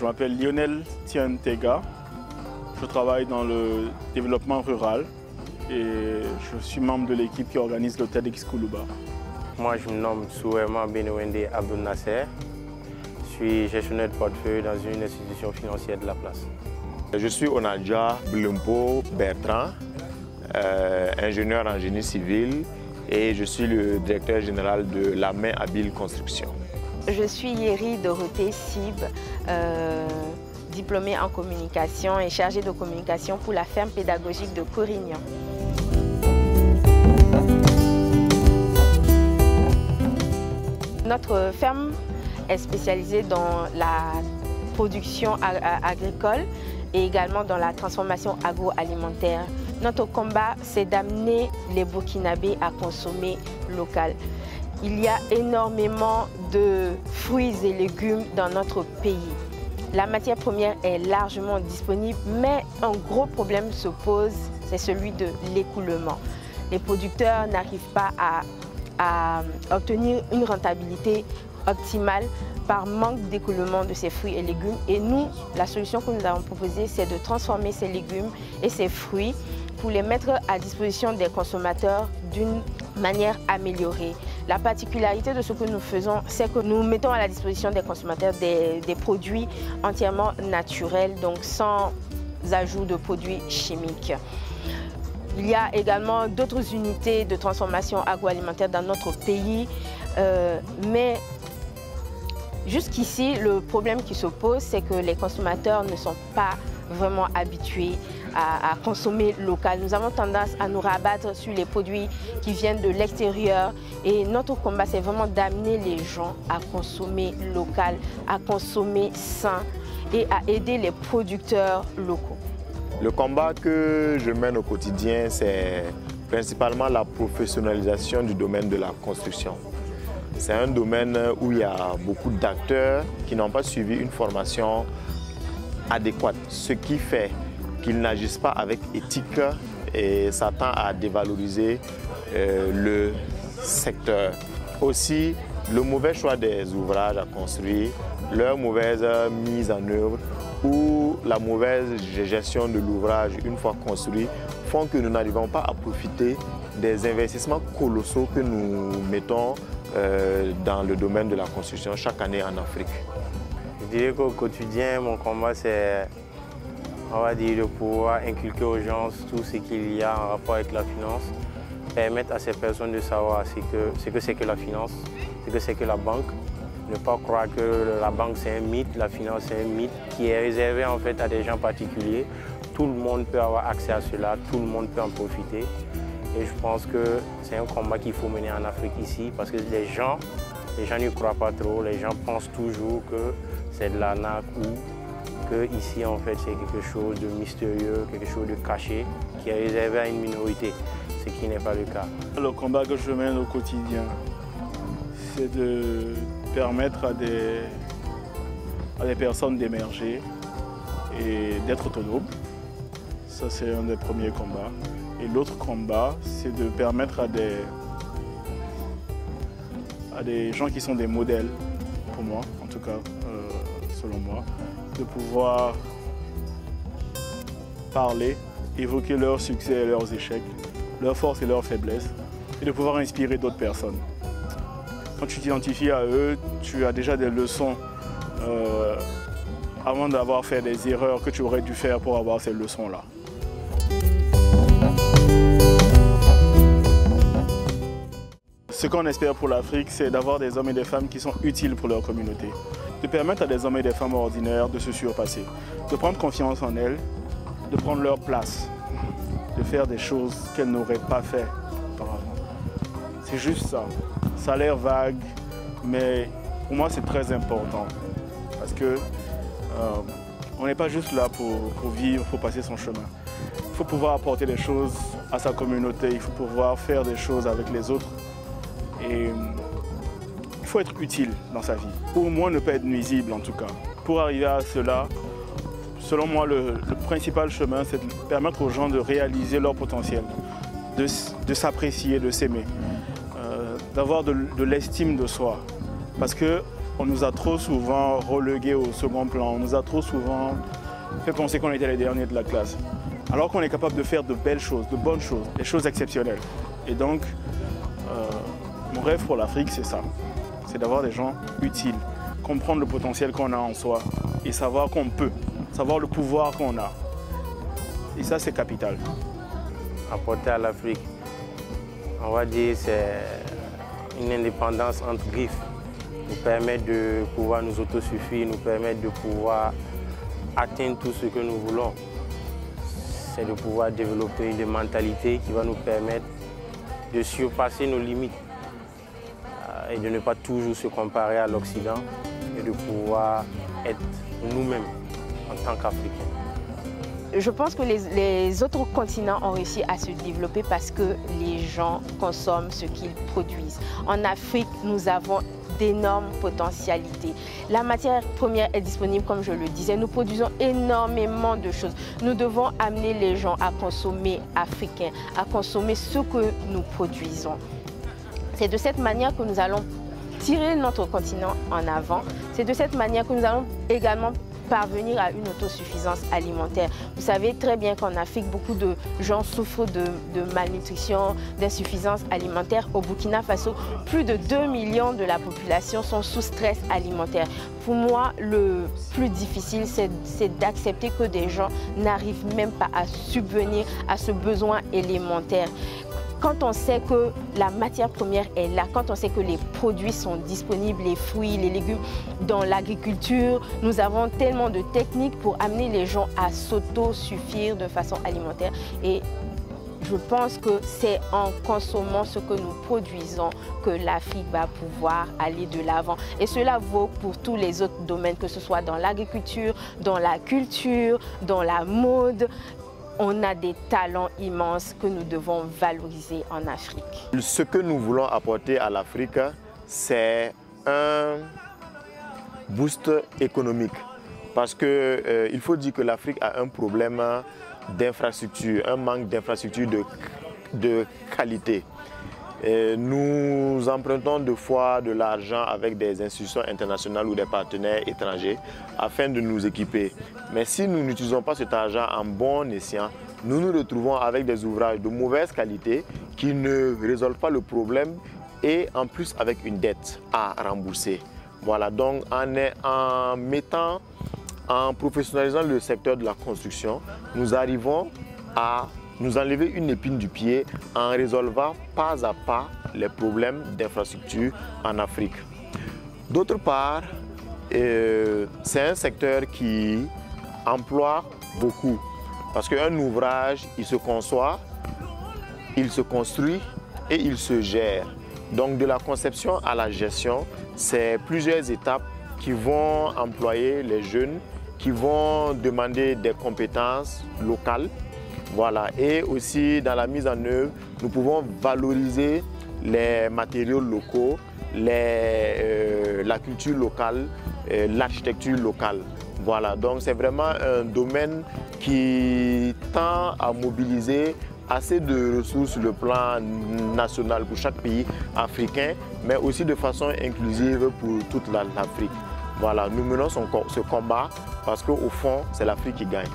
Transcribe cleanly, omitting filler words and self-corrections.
Je m'appelle Lionel Tiantega. Je travaille dans le développement rural et je suis membre de l'équipe qui organise le TEDx Koulouba. Moi, je me nomme Souema Benouende Abdou Nasser. Je suis gestionnaire de portefeuille dans une institution financière de la place. Je suis Onadja Blumpo Bertrand, ingénieur en génie civil et je suis le directeur général de La Main Habile Construction. Je suis Yeri Dorothée Sib, diplômée en communication et chargée de communication pour la ferme pédagogique de Corignan. Notre ferme est spécialisée dans la production agricole et également dans la transformation agroalimentaire. Notre combat, c'est d'amener les Burkinabés à consommer local. Il y a énormément de fruits et légumes dans notre pays. La matière première est largement disponible, mais un gros problème se pose, c'est celui de l'écoulement. Les producteurs n'arrivent pas à obtenir une rentabilité optimale par manque d'écoulement de ces fruits et légumes. Et nous, la solution que nous avons proposée, c'est de transformer ces légumes et ces fruits pour les mettre à disposition des consommateurs d'une manière améliorée. La particularité de ce que nous faisons, c'est que nous mettons à la disposition des consommateurs des produits entièrement naturels, donc sans ajout de produits chimiques. Il y a également d'autres unités de transformation agroalimentaire dans notre pays, mais jusqu'ici, le problème qui se pose, c'est que les consommateurs ne sont pas vraiment habitués à consommer local. Nous avons tendance à nous rabattre sur les produits qui viennent de l'extérieur et notre combat, c'est vraiment d'amener les gens à consommer local, à consommer sain et à aider les producteurs locaux. Le combat que je mène au quotidien, c'est principalement la professionnalisation du domaine de la construction. C'est un domaine où il y a beaucoup d'acteurs qui n'ont pas suivi une formation adéquate, ce qui fait qu'ils n'agissent pas avec éthique et ça tend à dévaloriser le secteur. Aussi, le mauvais choix des ouvrages à construire, leur mauvaise mise en œuvre ou la mauvaise gestion de l'ouvrage une fois construit font que nous n'arrivons pas à profiter des investissements colossaux que nous mettons dans le domaine de la construction chaque année en Afrique. Je dirais qu'au quotidien, mon combat, c'est, on va dire, de pouvoir inculquer aux gens tout ce qu'il y a en rapport avec la finance, permettre à ces personnes de savoir ce que c'est que la finance, ce que c'est que la banque. Ne pas croire que la banque c'est un mythe, la finance c'est un mythe qui est réservé en fait à des gens particuliers. Tout le monde peut avoir accès à cela, tout le monde peut en profiter. Et je pense que c'est un combat qu'il faut mener en Afrique ici parce que les gens n'y croient pas trop, les gens pensent toujours que c'est de l'arnaque ou que ici en fait c'est quelque chose de mystérieux, quelque chose de caché qui est réservé à une minorité, ce qui n'est pas le cas. Le combat que je mène au quotidien, c'est de permettre à des personnes d'émerger et d'être autonomes. Ça, c'est un des premiers combats. Et l'autre combat, c'est de permettre à des gens qui sont des modèles, pour moi, en tout cas, selon moi, de pouvoir parler, évoquer leurs succès et leurs échecs, leurs forces et leurs faiblesses, et de pouvoir inspirer d'autres personnes. Quand tu t'identifies à eux, tu as déjà des leçons avant d'avoir fait des erreurs que tu aurais dû faire pour avoir ces leçons-là. Ce qu'on espère pour l'Afrique, c'est d'avoir des hommes et des femmes qui sont utiles pour leur communauté. De permettre à des hommes et des femmes ordinaires de se surpasser, de prendre confiance en elles, de prendre leur place, de faire des choses qu'elles n'auraient pas fait auparavant. C'est juste ça. Ça a l'air vague, mais pour moi c'est très important. Parce que on n'est pas juste là pour vivre, pour passer son chemin. Il faut pouvoir apporter des choses à sa communauté, il faut pouvoir faire des choses avec les autres. Et il faut être utile dans sa vie. Pour moi, ne pas être nuisible en tout cas. Pour arriver à cela, selon moi, le principal chemin, c'est de permettre aux gens de réaliser leur potentiel, de s'apprécier, de s'aimer, d'avoir de l'estime de soi. Parce que On nous a trop souvent relégués au second plan, on nous a trop souvent fait penser qu'on était les derniers de la classe. Alors qu'on est capable de faire de belles choses, de bonnes choses, des choses exceptionnelles. Et donc, mon rêve pour l'Afrique, c'est ça. C'est d'avoir des gens utiles, comprendre le potentiel qu'on a en soi et savoir qu'on peut, savoir le pouvoir qu'on a. Et ça, c'est capital. Apporter à l'Afrique, on va dire, c'est une indépendance entre griffes. Nous permettre de pouvoir nous autosuffire, nous permettre de pouvoir atteindre tout ce que nous voulons. C'est de pouvoir développer une mentalité qui va nous permettre de surpasser nos limites et de ne pas toujours se comparer à l'Occident et de pouvoir être nous-mêmes en tant qu'Africains. Je pense que les autres continents ont réussi à se développer parce que les gens consomment ce qu'ils produisent. En Afrique, nous avons d'énormes potentialités. La matière première est disponible, comme je le disais. Nous produisons énormément de choses. Nous devons amener les gens à consommer africain, à consommer ce que nous produisons. C'est de cette manière que nous allons tirer notre continent en avant. C'est de cette manière que nous allons également parvenir à une autosuffisance alimentaire. Vous savez très bien qu'en Afrique, beaucoup de gens souffrent de malnutrition, d'insuffisance alimentaire. Au Burkina Faso, plus de 2 millions de la population sont sous stress alimentaire. Pour moi, le plus difficile, c'est d'accepter que des gens n'arrivent même pas à subvenir à ce besoin élémentaire. Quand on sait que la matière première est là, quand on sait que les produits sont disponibles, les fruits, les légumes, dans l'agriculture, nous avons tellement de techniques pour amener les gens à s'autosuffire de façon alimentaire. Et je pense que c'est en consommant ce que nous produisons que l'Afrique va pouvoir aller de l'avant. Et cela vaut pour tous les autres domaines, que ce soit dans l'agriculture, dans la culture, dans la mode. On a des talents immenses que nous devons valoriser en Afrique. Ce que nous voulons apporter à l'Afrique, c'est un boost économique. Parce qu'il faut dire que l'Afrique a un problème d'infrastructure, un manque d'infrastructure de qualité. Et nous empruntons deux fois de l'argent avec des institutions internationales ou des partenaires étrangers afin de nous équiper. Mais si nous n'utilisons pas cet argent en bon escient, nous nous retrouvons avec des ouvrages de mauvaise qualité qui ne résolvent pas le problème et en plus avec une dette à rembourser. Voilà, donc en professionnalisant le secteur de la construction, nous arrivons à nous enlever une épine du pied en résolvant pas à pas les problèmes d'infrastructure en Afrique. D'autre part, c'est un secteur qui emploie beaucoup parce qu'un ouvrage, il se conçoit, il se construit et il se gère. Donc de la conception à la gestion, c'est plusieurs étapes qui vont employer les jeunes, qui vont demander des compétences locales. Voilà. Et aussi dans la mise en œuvre, nous pouvons valoriser les matériaux locaux, la culture locale, l'architecture locale. Voilà. Donc c'est vraiment un domaine qui tend à mobiliser assez de ressources sur le plan national pour chaque pays africain, mais aussi de façon inclusive pour toute l'Afrique. Voilà. Nous menons ce combat parce qu'au fond, c'est l'Afrique qui gagne.